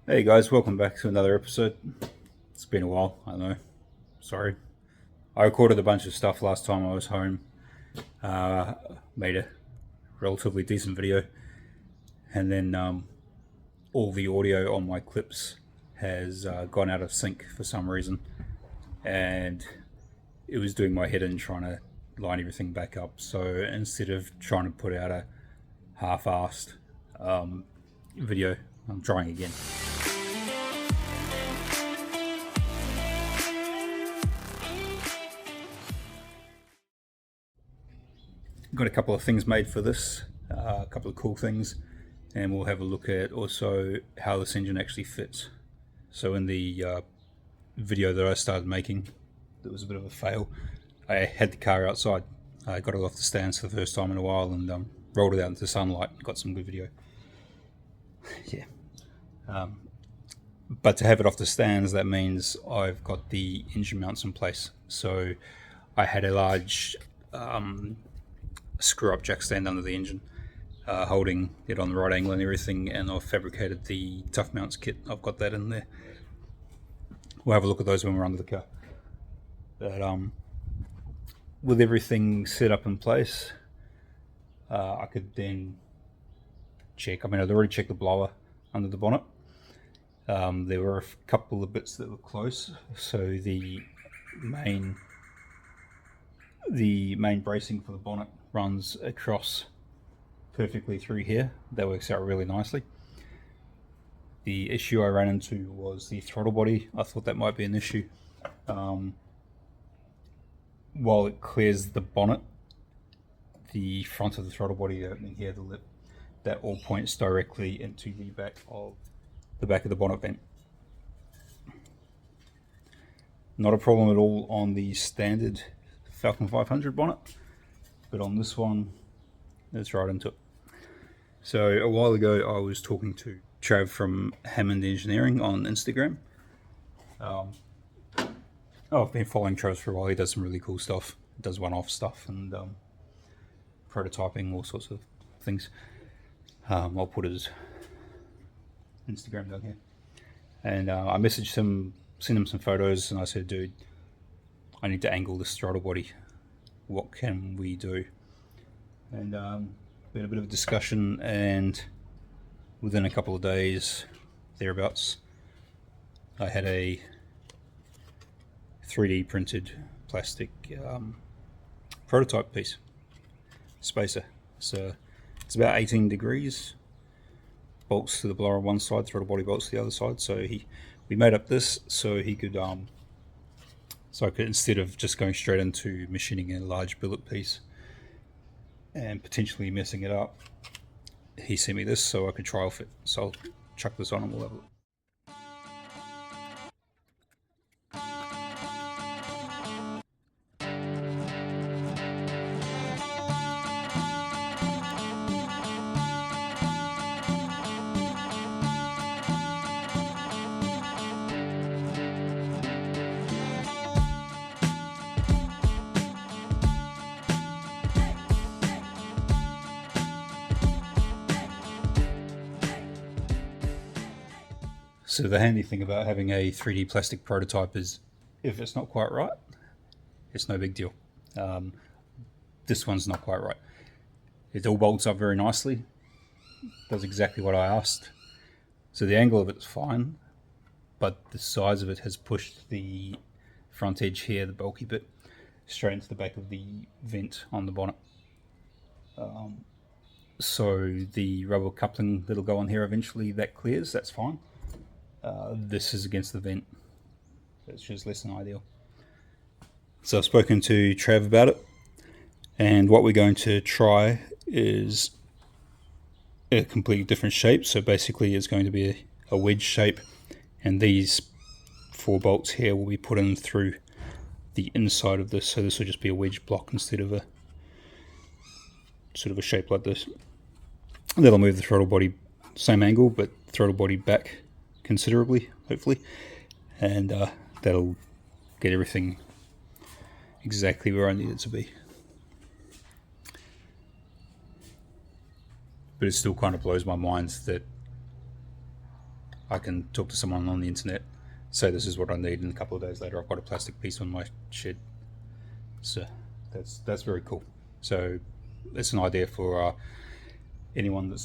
Hey guys, welcome back to another episode. It's been a while, I know. Sorry. I recorded a bunch of stuff last time I was home. Uh, Made a relatively decent video, and then all the audio on my clips has gone out of sync for some reason, and it was doing my head in trying to line everything back up. So instead of trying to put out a half-assed video, I'm trying again. Got a couple of things made for this, a couple of cool things, and we'll have a look at also how this engine actually fits. So in the video that I started making, that was a bit of a fail. I had the car outside. I got it off the stands for the first time in a while and rolled it out into sunlight. Got some good video. Yeah. But to have it off the stands, that means I've got the engine mounts in place. So I had a large screw-up jack stand under the engine, holding it on the right angle and everything, and I've fabricated the tough mounts kit. I've got that in there. We'll have a look at those when we're under the car. But with everything set up in place, I could then check. I mean, I'd already checked the blower under the bonnet. There were a couple of bits that were close, so the main bracing for the bonnet runs across perfectly through here. That works out really nicely. The issue I ran into was the throttle body. I thought that might be an issue. While it clears the bonnet, the front of the throttle body, the opening here, the lip, that all points directly into the back of the bonnet vent. Not a problem at all on the standard Falcon 500 bonnet, but on this one, it's right into it. So a while ago, I was talking to Trav from Hammond Engineering on Instagram. I've been following Trav for a while. He does some really cool stuff. He does one-off stuff and prototyping, all sorts of things. I'll put his Instagram down here. And I messaged him, sent him some photos, and I said, dude, I need to angle this throttle body. What can we do? And we had a bit of a discussion, and within a couple of days, thereabouts, I had a 3D printed plastic prototype piece, spacer. So it's about 18 degrees, bolts to the blower on one side, throttle body bolts to the other side. So we made up this so he could so I could, instead of just going straight into machining a large billet piece and potentially messing it up, he sent me this so I could trial fit. So I'll chuck this on and we'll have a look. So the handy thing about having a 3D plastic prototype is if it's not quite right, it's no big deal. This one's not quite right. It all bolts up very nicely, does exactly what I asked. So the angle of it's fine, but the size of it has pushed the front edge here, the bulky bit, straight into the back of the vent on the bonnet. So the rubber coupling that'll go on here eventually, that clears, that's fine. This is against the vent. It's just less than ideal. So I've spoken to Trav about it, and what we're going to try is a completely different shape. So basically it's going to be a wedge shape, and these 4 bolts here will be put in through the inside of this. So this will just be a wedge block instead of a sort of a shape like this. And that'll move the throttle body same angle, but throttle body back considerably, hopefully, and that'll get everything exactly where I need it to be. But it still kind of blows my mind that I can talk to someone on the internet, say this is what I need, and a couple of days later I've got a plastic piece on my shed. So that's very cool. So it's an idea for anyone that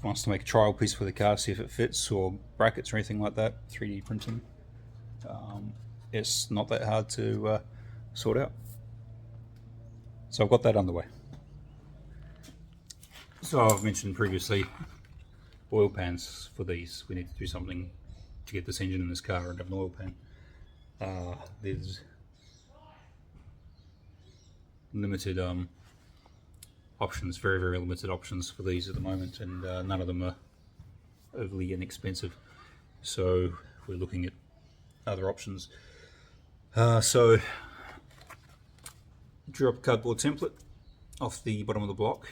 wants to make a trial piece for the car, see if it fits, or brackets or anything like that. 3D printing. It's not that hard to sort out. So I've got that underway. So I've mentioned previously oil pans for these. We need to do something to get this engine in this car and have an oil pan. There's limited options, very limited options for these at the moment, and none of them are overly inexpensive. So we're looking at other options. So drew up a cardboard template off the bottom of the block,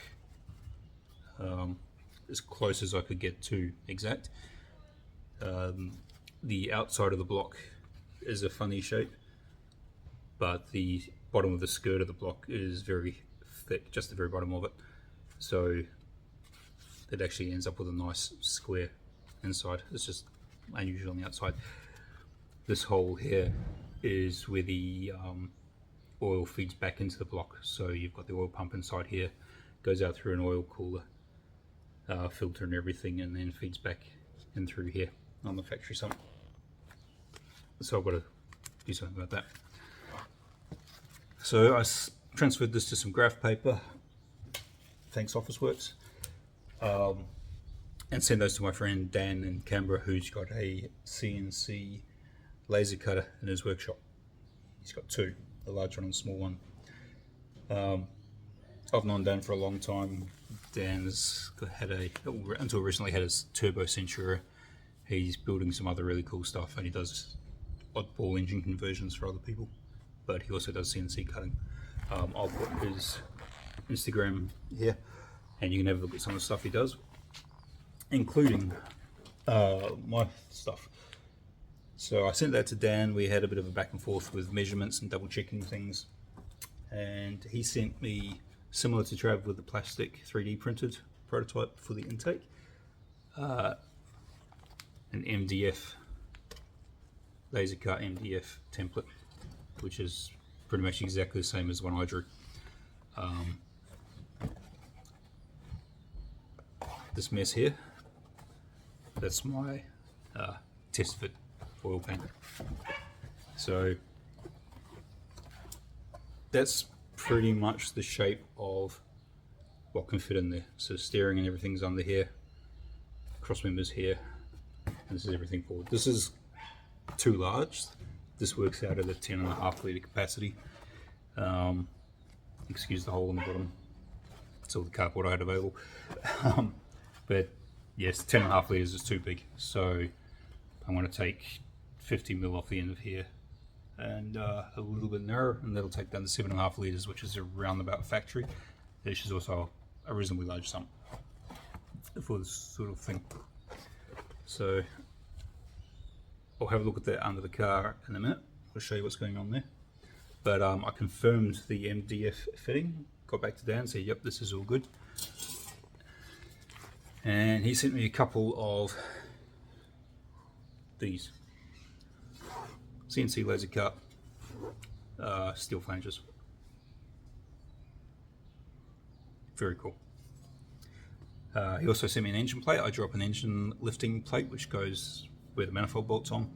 as close as I could get to exact. The outside of the block is a funny shape, but the bottom of the skirt of the block is very thick, just the very bottom of it, so it actually ends up with a nice square inside. It's just unusual on the outside. This hole here is where the oil feeds back into the block, so you've got the oil pump inside here, goes out through an oil cooler, filter and everything, and then feeds back in through here on the factory sump. So I've got to do something about that. So I transferred this to some graph paper, thanks Officeworks, and sent those to my friend Dan in Canberra, who's got a CNC laser cutter in his workshop. He's got two, a large one and a small one. I've known Dan for a long time. Dan's had until recently had his turbo Centura. He's building some other really cool stuff, and he does oddball engine conversions for other people, but he also does CNC cutting. I'll put his Instagram here, and you can have a look at some of the stuff he does, including my stuff. So I sent that to Dan. We had a bit of a back and forth with measurements and double checking things, and he sent me, similar to Trav with the plastic 3D printed prototype for the intake, an MDF, laser cut MDF template, which is pretty much exactly the same as the one I drew. This mess here, that's my test fit oil pan. So that's pretty much the shape of what can fit in there. So steering and everything's under here, cross members here, and this is everything forward. This is too large. This works out at a 10.5 litre capacity. Excuse the hole in the bottom. It's all the cardboard I had available. But yes, 10.5 litres is too big. So I'm going to take 50mm off the end of here and a little bit narrower, and that'll take down to 7.5 litres, which is around about factory. This is also a reasonably large sump for this sort of thing. So I'll have a look at that under the car in a minute. I'll show you what's going on there. But I confirmed the MDF fitting, got back to Dan and said, yep, this is all good. And he sent me a couple of these CNC laser cut steel flanges. Very cool. He also sent me an engine plate. I drew up an engine lifting plate which goes where the manifold bolt's on,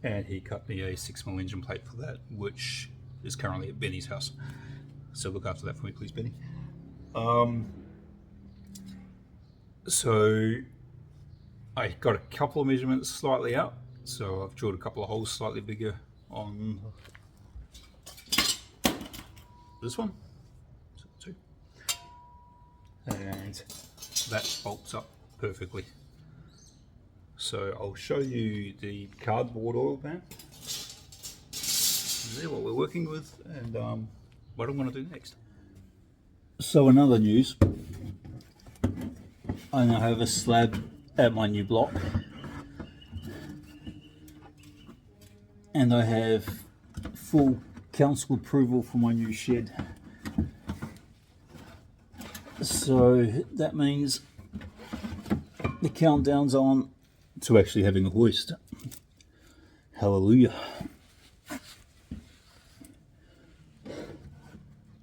and he cut me a 6mm engine plate for that, which is currently at Benny's house. So look after that for me, please, Benny. So I got a couple of measurements slightly out, so I've drilled a couple of holes slightly bigger on this one, so two, and that bolts up perfectly. So I'll show you the cardboard oil pan, there what we're working with, and what I'm going to do next. So in other news, I now have a slab at my new block, and I have full council approval for my new shed. So that means the countdown's on to actually having a hoist. Hallelujah.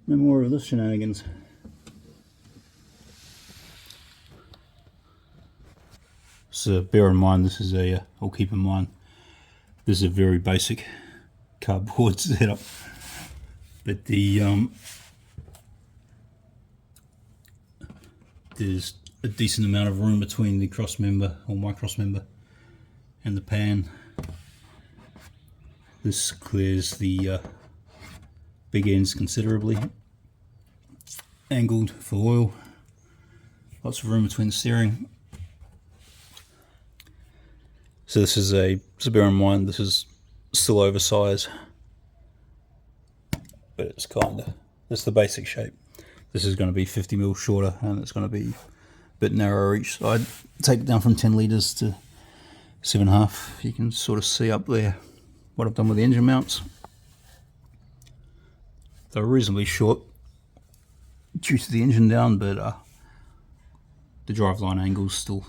No more of this shenanigans. So bear in mind, this is a, or keep in mind, this is a very basic cardboard setup. But the there's a decent amount of room between the cross member, or my cross member, and the pan. This clears the big ends considerably. Angled for oil. Lots of room between the steering. So this is so bear in mind, this is still oversized, but it's that's the basic shape. This is going to be 50mm shorter, and it's going to be a bit narrower each side. Take it down from 10 litres to 7.5. You can sort of see up there what I've done with the engine mounts. They're reasonably short due to the engine down, but the driveline angle's still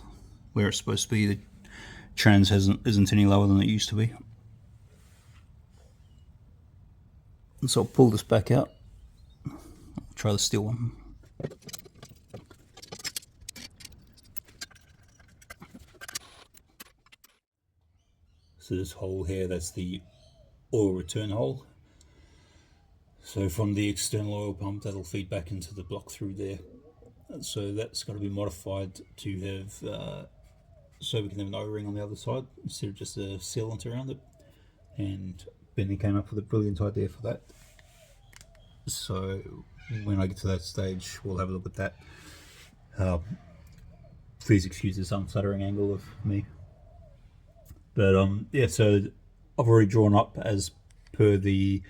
where it's supposed to be. The trans isn't any lower than it used to be. And so I'll pull this back out. I'll try the steel one. So this hole here, that's the oil return hole. So from the external oil pump, that'll feed back into the block through there. So that's got to be modified to have, so we can have an O-ring on the other side instead of just a sealant around it. And Benny came up with a brilliant idea for that. So when I get to that stage, we'll have a look at that. Please excuse this unflattering angle of me. But yeah, so I've already drawn up as per the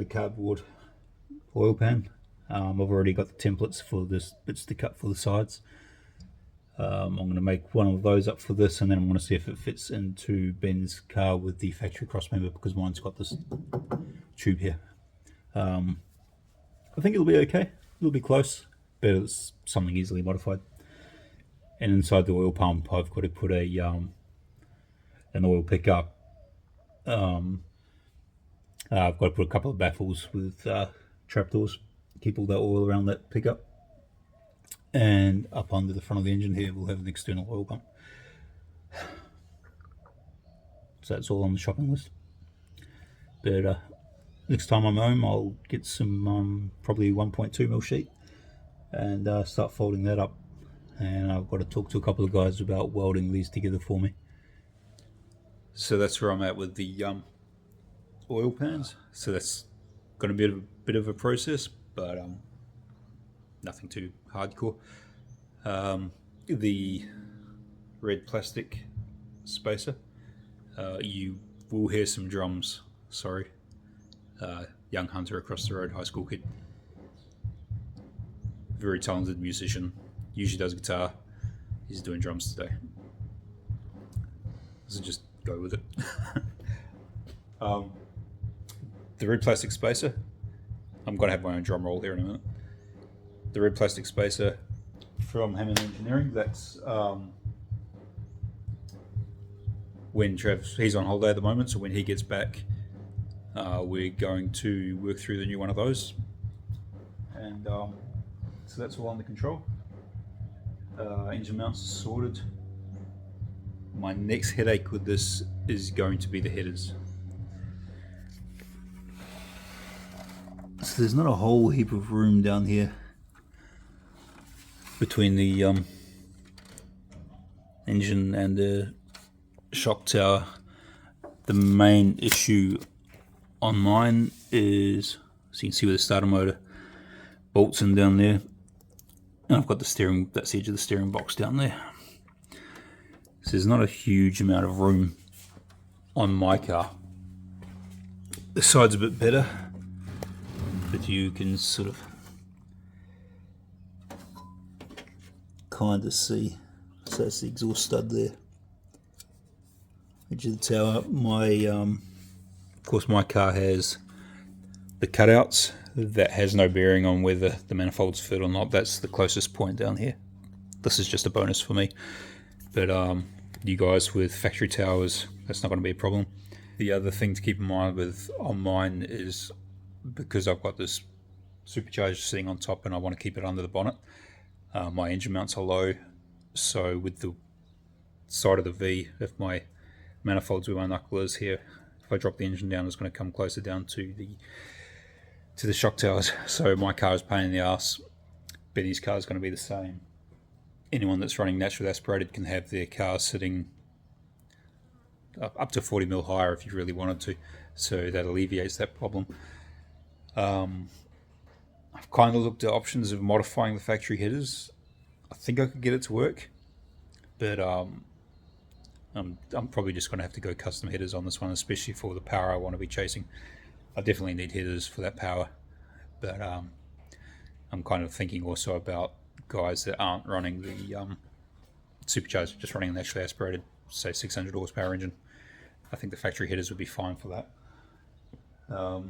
cardboard oil pan. I've already got the templates for this bits to cut for the sides. I'm going to make one of those up for this, and then I'm going to see if it fits into Ben's car with the factory cross member, because mine's got this tube here. I think it'll be okay. It'll be close, but it's something easily modified. And inside the oil pump, I've got to put an oil pickup. I've got to put a couple of baffles with trapdoors, keep all that oil around that pickup. And up under the front of the engine here, we'll have an external oil pump. So that's all on the shopping list. But next time I'm home, I'll get some probably 1.2mm sheet and start folding that up. And I've got to talk to a couple of guys about welding these together for me. So that's where I'm at with the oil pans. So that's going to be a bit of a process, but nothing too hardcore. The red plastic spacer, you will hear some drums. Sorry, young Hunter across the road, high school kid, very talented musician, usually does guitar. He's doing drums today, so just go with it. The red plastic spacer, I'm going to have my own drum roll here in a minute. The red plastic spacer from Hammond Engineering, that's when he's on holiday at the moment, so when he gets back, we're going to work through the new one of those. And so that's all under control. Engine mounts are sorted. My next headache with this is going to be the headers. So there's not a whole heap of room down here between the engine and the shock tower. The main issue on mine is, so you can see where the starter motor bolts in down there, and I've got the steering, that's the edge of the steering box down there. So there's not a huge amount of room on my car. This side's a bit better, but you can sort of kind of see. So that's the exhaust stud there, edge of the tower. My of course my car has the cutouts that has no bearing on whether the manifolds fit or not. That's the closest point down here. this is just a bonus for me. But you guys with factory towers, that's not going to be a problem. The other thing to keep in mind with on mine is, because I've got this supercharger sitting on top and I want to keep it under the bonnet, my engine mounts are low, so with the side of the V, if my manifolds where my knuckle is here, if I drop the engine down, it's going to come closer down to the shock towers. So my car is a pain in the ass. Benny's car is going to be the same. Anyone that's running naturally aspirated can have their car sitting up to 40 mil higher if you really wanted to, so that alleviates that problem. I've kind of looked at options of modifying the factory headers. I think I could get it to work, but I'm probably just going to have to go custom headers on this one, especially for the power I want to be chasing. I definitely need headers for that power, but I'm kind of thinking also about guys that aren't running the supercharged, just running a naturally aspirated, say 600 horsepower engine. I think the factory headers would be fine for that. So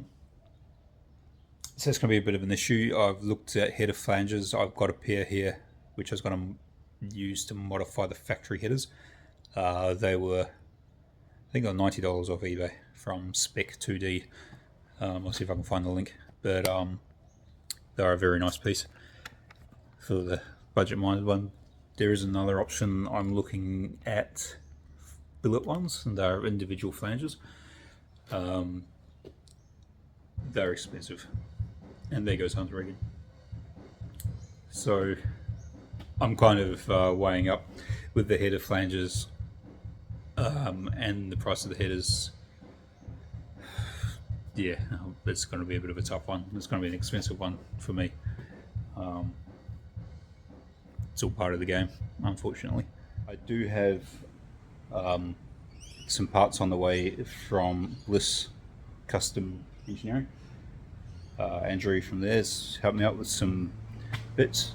it's going to be a bit of an issue. I've looked at header flanges. I've got a pair here which I was going to use to modify the factory headers. They were, I think, on $90 off eBay from Spec 2D. I'll see if I can find the link. But they're a very nice piece for the budget-minded one. There is another option I'm looking at, billet ones, and they're individual flanges. They're expensive, and there goes Hunter again. So I'm kind of weighing up with the header flanges and the price of the headers. Yeah, it's going to be a bit of a tough one. It's going to be an expensive one for me. It's all part of the game, unfortunately. I do have some parts on the way from Bliss Custom Engineering. Andrew from there's helped me out with some bits,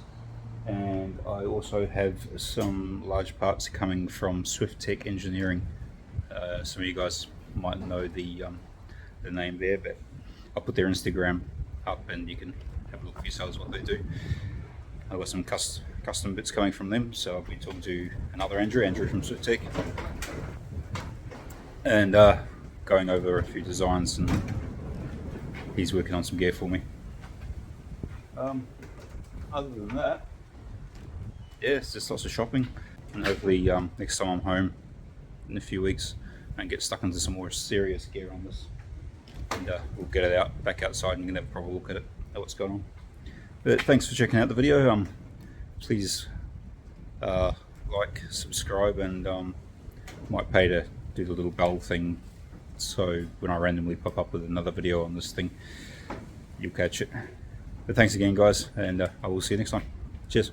and I also have some large parts coming from Swift Tech Engineering. Some of you guys might know the name there, but I'll put their Instagram up and you can have a look for yourselves what they do. I've got some custom bits coming from them, so I've been talking to another Andrew from Swift Tech, and going over a few designs, and he's working on some gear for me. Other than that, yeah, it's just lots of shopping, and hopefully next time I'm home in a few weeks I can get stuck into some more serious gear on this, and we'll get it back outside and you can have a proper look at what's going on. But thanks for checking out the video. Please like, subscribe, and might pay to do the little bell thing, so when I randomly pop up with another video on this thing, you'll catch it. But thanks again, guys, and I will see you next time. Cheers.